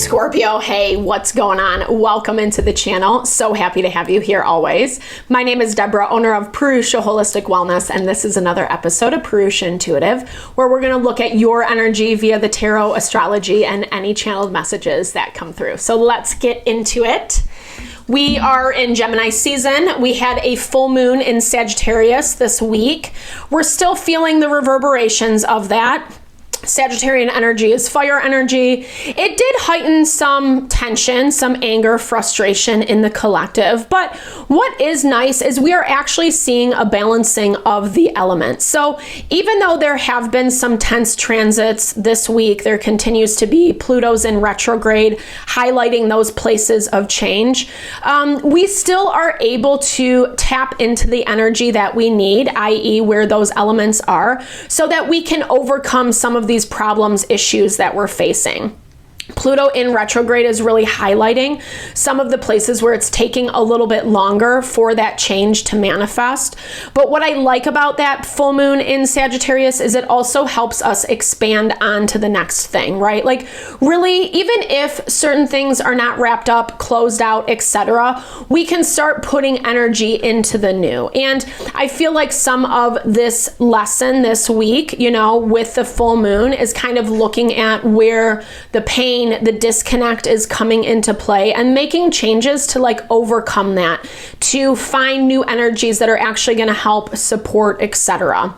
Scorpio, hey, what's going on? Welcome into the channel. So happy to have you here always. My name is Deborah, owner of Purusha Holistic Wellness, and this is another episode of Purusha Intuitive, where we're going to look at your energy via the tarot, astrology, and any channeled messages that come through. So let's get into it. We are in Gemini season. We had a full moon in Sagittarius this week. We're still feeling the reverberations of that. Sagittarian energy is fire energy. It did heighten some tension, some anger, frustration in the collective. But what is nice is we are actually seeing a balancing of the elements. So even though there have been some tense transits this week, there continues to be Pluto's in retrograde, highlighting those places of change. We still are able to tap into the energy that we need, i.e. where those elements are, so that we can overcome some of these problems, issues that we're facing. Pluto in retrograde is really highlighting some of the places where it's taking a little bit longer for that change to manifest. But what I like about that full moon in Sagittarius is it also helps us expand on to the next thing, right? Like really, even if certain things are not wrapped up, closed out, etc., we can start putting energy into the new. And I feel like some of this lesson this week, with the full moon is kind of looking at where the pain, the disconnect is coming into play and making changes to overcome that, to find new energies that are actually going to help support, etc.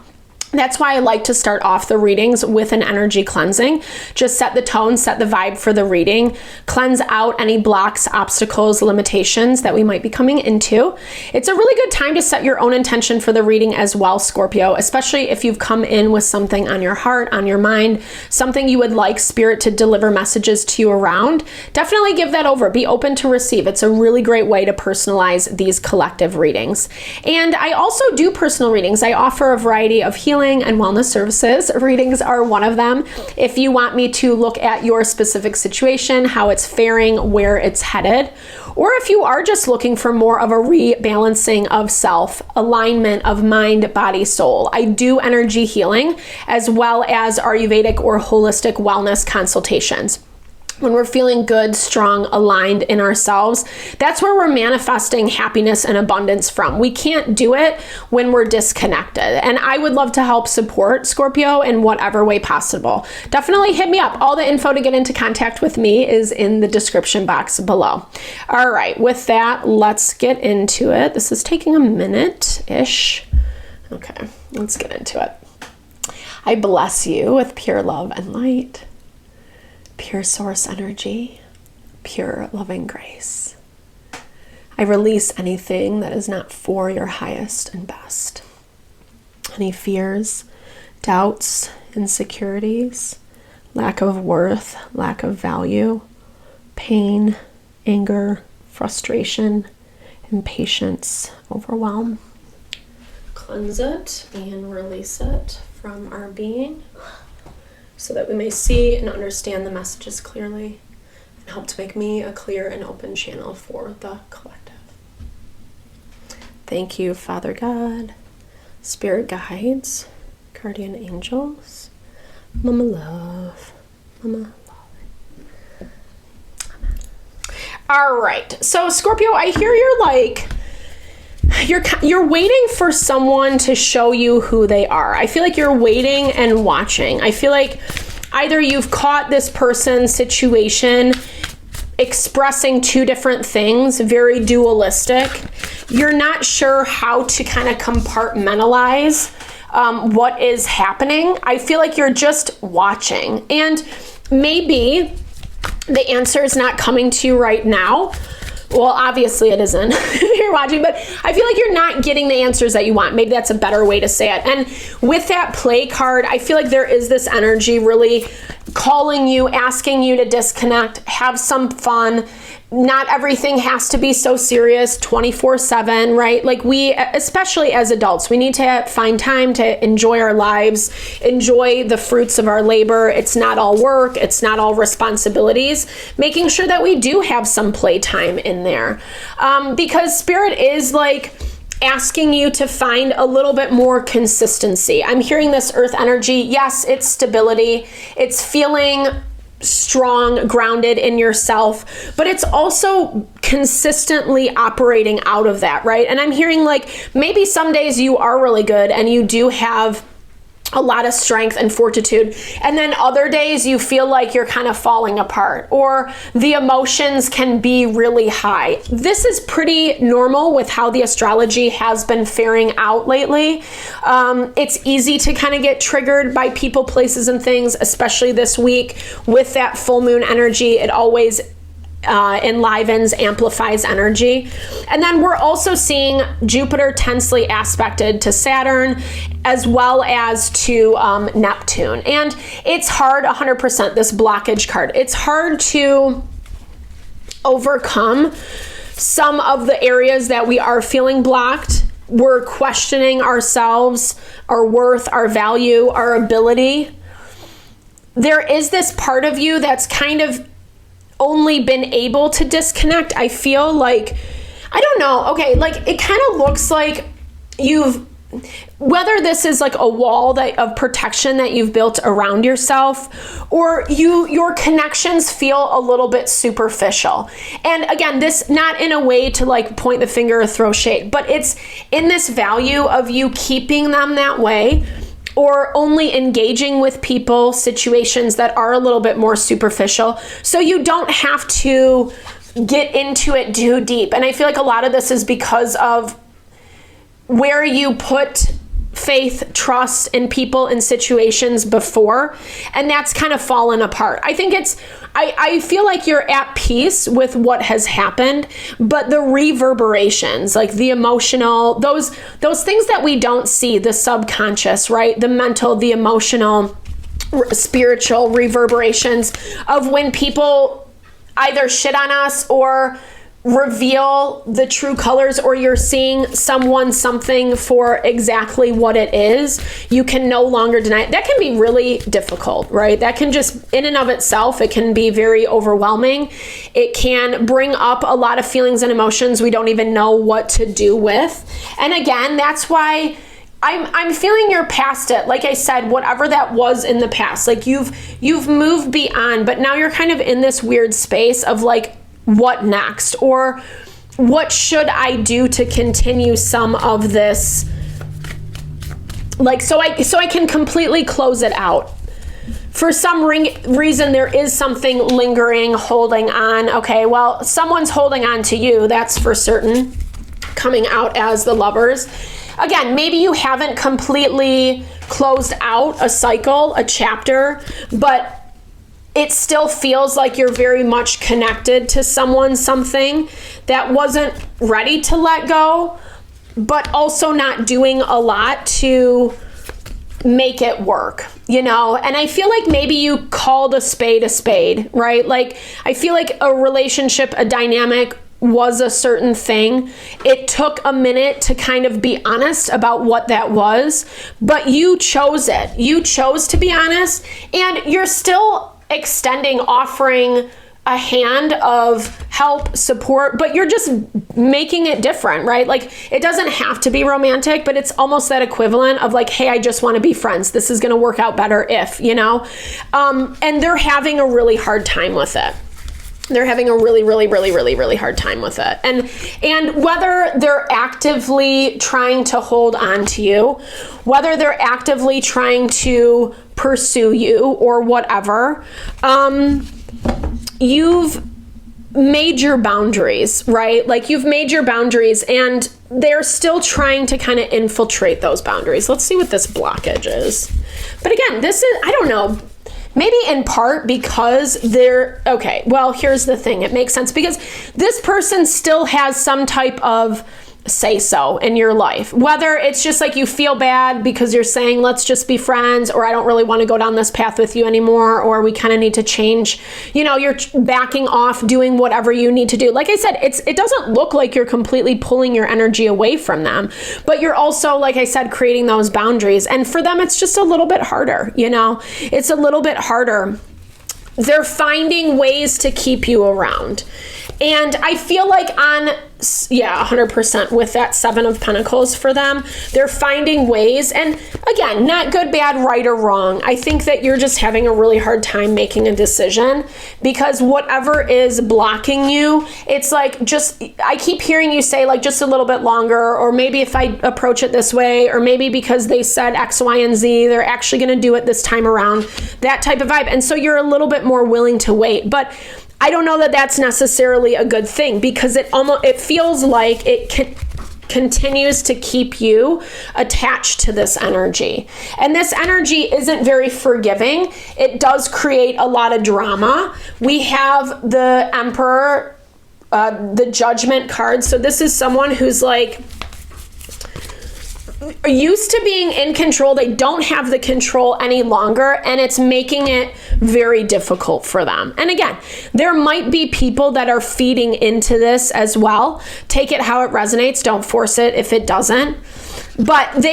That's why I like to start off the readings with an energy cleansing. Just set the tone, set the vibe for the reading, cleanse out any blocks, obstacles, limitations that we might be coming into. It's a really good time to set your own intention for the reading as well, Scorpio, especially if you've come in with something on your heart, on your mind, something you would like Spirit to deliver messages to you around. Definitely give that over. Be open to receive. It's a really great way to personalize these collective readings. And I also do personal readings. I offer a variety of healing and wellness services. Readings are one of them. If you want me to look at your specific situation, how it's faring, where it's headed, or if you are just looking for more of a rebalancing of self, alignment of mind, body, soul, I do energy healing as well as Ayurvedic or holistic wellness consultations. When we're feeling good, strong, aligned in ourselves, that's where we're manifesting happiness and abundance from. We can't do it when we're disconnected. And I would love to help support Scorpio in whatever way possible. Definitely hit me up. All the info to get into contact with me is in the description box below. All right, with that, let's get into it. This is taking a minute-ish. Okay, let's get into it. I bless you with pure love and light. Pure source energy, pure loving grace. I release anything that is not for your highest and best. Any fears, doubts, insecurities, lack of worth, lack of value, pain, anger, frustration, impatience, overwhelm. Cleanse it and release it from our being, so that we may see and understand the messages clearly and help to make me a clear and open channel for the collective. Thank you, Father God, Spirit guides, guardian angels, Mama Love, Mama Love. Amen. All right, so Scorpio, I hear you're waiting for someone to show you who they are. I feel like you're waiting and watching. I feel like either you've caught this person's situation expressing two different things, very dualistic. You're not sure how to kind of compartmentalize what is happening. I feel like you're just watching. And maybe the answer is not coming to you right now. Well, obviously it isn't if you're watching, but I feel like you're not getting the answers that you want. Maybe that's a better way to say it. And with that play card, I feel like there is this energy really calling you, asking you to disconnect, have some fun. Not everything has to be so serious 24/7, right? Like we, especially as adults, we need to find time to enjoy our lives, enjoy the fruits of our labor. It's not all work. It's not all responsibilities. Making sure that we do have some playtime in there. Because Spirit is like asking you to find a little bit more consistency. I'm hearing this earth energy. Yes, it's stability. It's feeling strong, grounded in yourself, but it's also consistently operating out of that, right? And I'm hearing like maybe some days you are really good and you do have a lot of strength and fortitude, and then other days you feel like you're kind of falling apart, or the emotions can be really high. This is pretty normal with how the astrology has been faring out lately. It's easy to kind of get triggered by people, places, and things, especially this week with that full moon energy. It always enlivens, amplifies energy. And then we're also seeing Jupiter tensely aspected to Saturn as well as to Neptune. And it's hard, 100%, this blockage card. It's hard to overcome some of the areas that we are feeling blocked. We're questioning ourselves, our worth, our value, our ability. There is this part of you that's kind of only been able to disconnect. I feel like, I don't know, okay, like it kind of looks like whether this is like a wall of protection that you've built around yourself, or your connections feel a little bit superficial. And again, this not in a way to like point the finger or throw shade, but it's in this value of you keeping them that way, or only engaging with people, situations that are a little bit more superficial, so you don't have to get into it too deep. And I feel like a lot of this is because of where you put faith, trust in people and situations before, and that's kind of fallen apart. I think I feel like you're at peace with what has happened, but the reverberations, like the emotional, those things that we don't see, the subconscious, right? The mental, the emotional, spiritual reverberations of when people either shit on us or reveal the true colors, or you're seeing something for exactly what it is. You can no longer deny it. That can be really difficult, right? That can just, in and of itself, it can be very overwhelming. It can bring up a lot of feelings and emotions we don't even know what to do with. And again, that's why I'm feeling you're past it. Like I said, whatever that was in the past, like you've moved beyond, but now you're kind of in this weird space of like, what next? Or what should I do to continue some of this? Like, so I can completely close it out. For some reason, there is something lingering, holding on. Okay, well, someone's holding on to you, that's for certain, coming out as the Lovers. Again, maybe you haven't completely closed out a cycle, a chapter, but it still feels like you're very much connected to someone, something that wasn't ready to let go, but also not doing a lot to make it work, you know? And I feel like maybe you called a spade, right? Like, I feel like a relationship, a dynamic was a certain thing. It took a minute to kind of be honest about what that was, but you chose it. You chose to be honest, and you're still extending, offering a hand of help, support, but you're just making it different, right? Like, it doesn't have to be romantic, but it's almost that equivalent of like, hey, I just want to be friends. This is going to work out better if, you know? And they're having a really hard time with it. They're having a really, really, really, really, really hard time with it. And whether they're actively trying to hold on to you, whether they're actively trying to pursue you or whatever, you've made your boundaries, right? Like, you've made your boundaries and they're still trying to kind of infiltrate those boundaries. Let's see what this blockage is. But again, this is, I don't know, maybe in part because okay, well, here's the thing. It makes sense because this person still has some type of say-so in your life. Whether it's just like you feel bad because you're saying, let's just be friends, or I don't really want to go down this path with you anymore, or we kind of need to change, you know, you're backing off, doing whatever you need to do. Like I said, it doesn't look like you're completely pulling your energy away from them, but you're also, like I said, creating those boundaries. And for them, it's just a little bit harder, you know, it's a little bit harder. They're finding ways to keep you around. And I feel like 100% with that Seven of Pentacles for them, they're finding ways. And again, not good, bad, right, or wrong. I think that you're just having a really hard time making a decision because whatever is blocking you, it's like I keep hearing you say like just a little bit longer, or maybe if I approach it this way, or maybe because they said X, Y, and Z, they're actually going to do it this time around, that type of vibe. And so you're a little bit more willing to wait. But I don't know that that's necessarily a good thing because it feels like it continues to keep you attached to this energy. And this energy isn't very forgiving. It does create a lot of drama. We have the Emperor, the Judgment card. So this is someone who's like used to being in control. They don't have the control any longer, and it's making it very difficult for them. And again, there might be people that are feeding into this as well. Take it how it resonates. Don't force it if it doesn't. But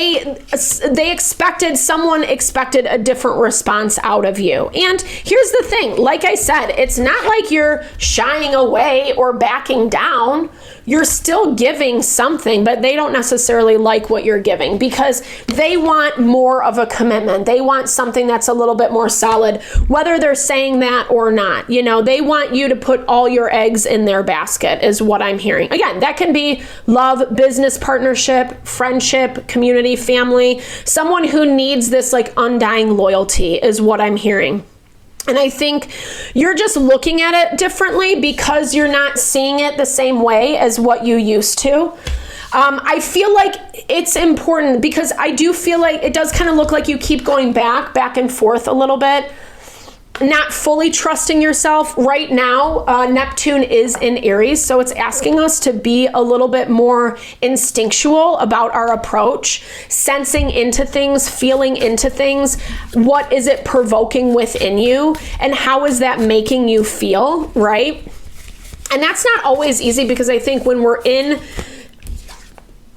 someone expected a different response out of you. And here's the thing, like I said, it's not like you're shying away or backing down. You're still giving something, but they don't necessarily like what you're giving because they want more of a commitment. They want something that's a little bit more solid, whether they're saying that or not. You know, they want you to put all your eggs in their basket is what I'm hearing. Again, that can be love, business partnership, friendship, community, family, someone who needs this like undying loyalty is what I'm hearing. And I think you're just looking at it differently because you're not seeing it the same way as what you used to. I feel like it's important because I do feel like it does kind of look like you keep going back and forth a little bit, not fully trusting yourself. Right now, Neptune is in Aries, so it's asking us to be a little bit more instinctual about our approach, sensing into things, feeling into things. What is it provoking within you, and how is that making you feel, right? And that's not always easy because I think when we're in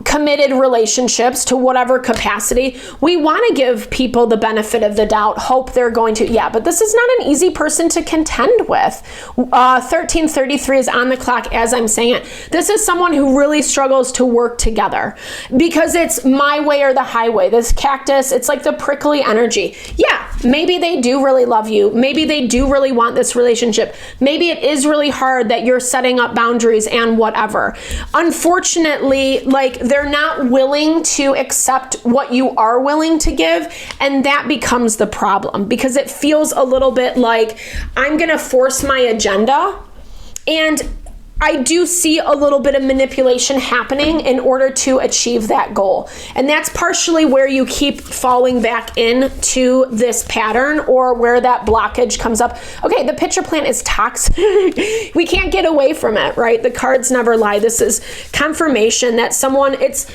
committed relationships to whatever capacity, we want to give people the benefit of the doubt, hope they're going to, but this is not an easy person to contend with. 1333 is on the clock as I'm saying it. This is someone who really struggles to work together because it's my way or the highway. This cactus, it's like the prickly energy. Yeah, maybe they do really love you. Maybe they do really want this relationship. Maybe it is really hard that you're setting up boundaries and whatever. Unfortunately, like they're not willing to accept what you are willing to give, and that becomes the problem because it feels a little bit like I'm going to force my agenda, and I do see a little bit of manipulation happening in order to achieve that goal. And that's partially where you keep falling back into this pattern or where that blockage comes up. Okay, the pitcher plant is toxic. We can't get away from it, right? The cards never lie. This is confirmation that someone, it's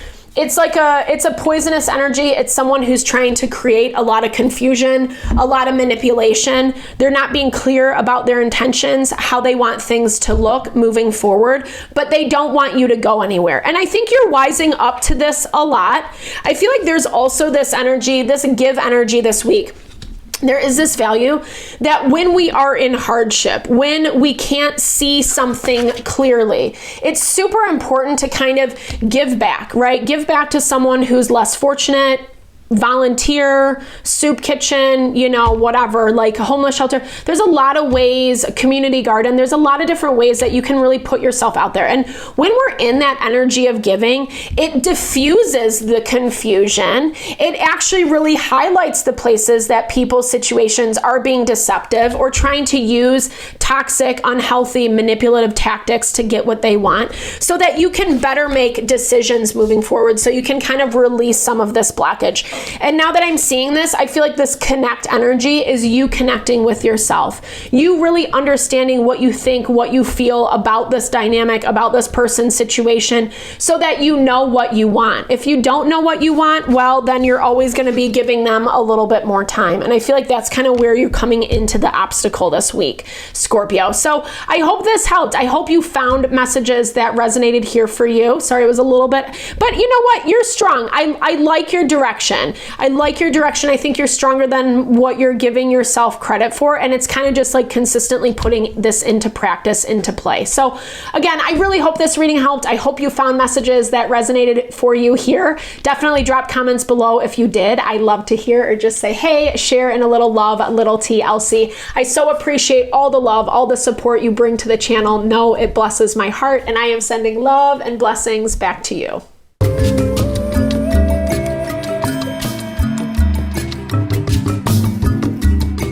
a poisonous energy. It's someone who's trying to create a lot of confusion, a lot of manipulation. They're not being clear about their intentions, how they want things to look moving forward, but they don't want you to go anywhere. And I think you're wising up to this a lot. I feel like there's also this energy, this give energy this week. There is this value that when we are in hardship, when we can't see something clearly, it's super important to kind of give back, right? Give back to someone who's less fortunate, volunteer, soup kitchen, whatever, like a homeless shelter. There's a lot of ways, a community garden, there's a lot of different ways that you can really put yourself out there. And when we're in that energy of giving, it diffuses the confusion. It actually really highlights the places that people's situations are being deceptive or trying to use toxic, unhealthy, manipulative tactics to get what they want so that you can better make decisions moving forward, so you can kind of release some of this blockage. And now that I'm seeing this, I feel like this connect energy is you connecting with yourself. You really understanding what you think, what you feel about this dynamic, about this person's situation, so that you know what you want. If you don't know what you want, well, then you're always going to be giving them a little bit more time. And I feel like that's kind of where you're coming into the obstacle this week, Scorpio. So I hope this helped. I hope you found messages that resonated here for you. Sorry, it was a little bit, but you know what? You're strong. I like your direction. direction. I like your direction. I think you're stronger than what you're giving yourself credit for. And it's kind of just like consistently putting this into practice, into play. So again, I really hope this reading helped. I hope you found messages that resonated for you here. Definitely drop comments below if you did. I love to hear, or just say, hey, share in a little love, little TLC. I so appreciate all the love, all the support you bring to the channel. Know it blesses my heart, and I am sending love and blessings back to you.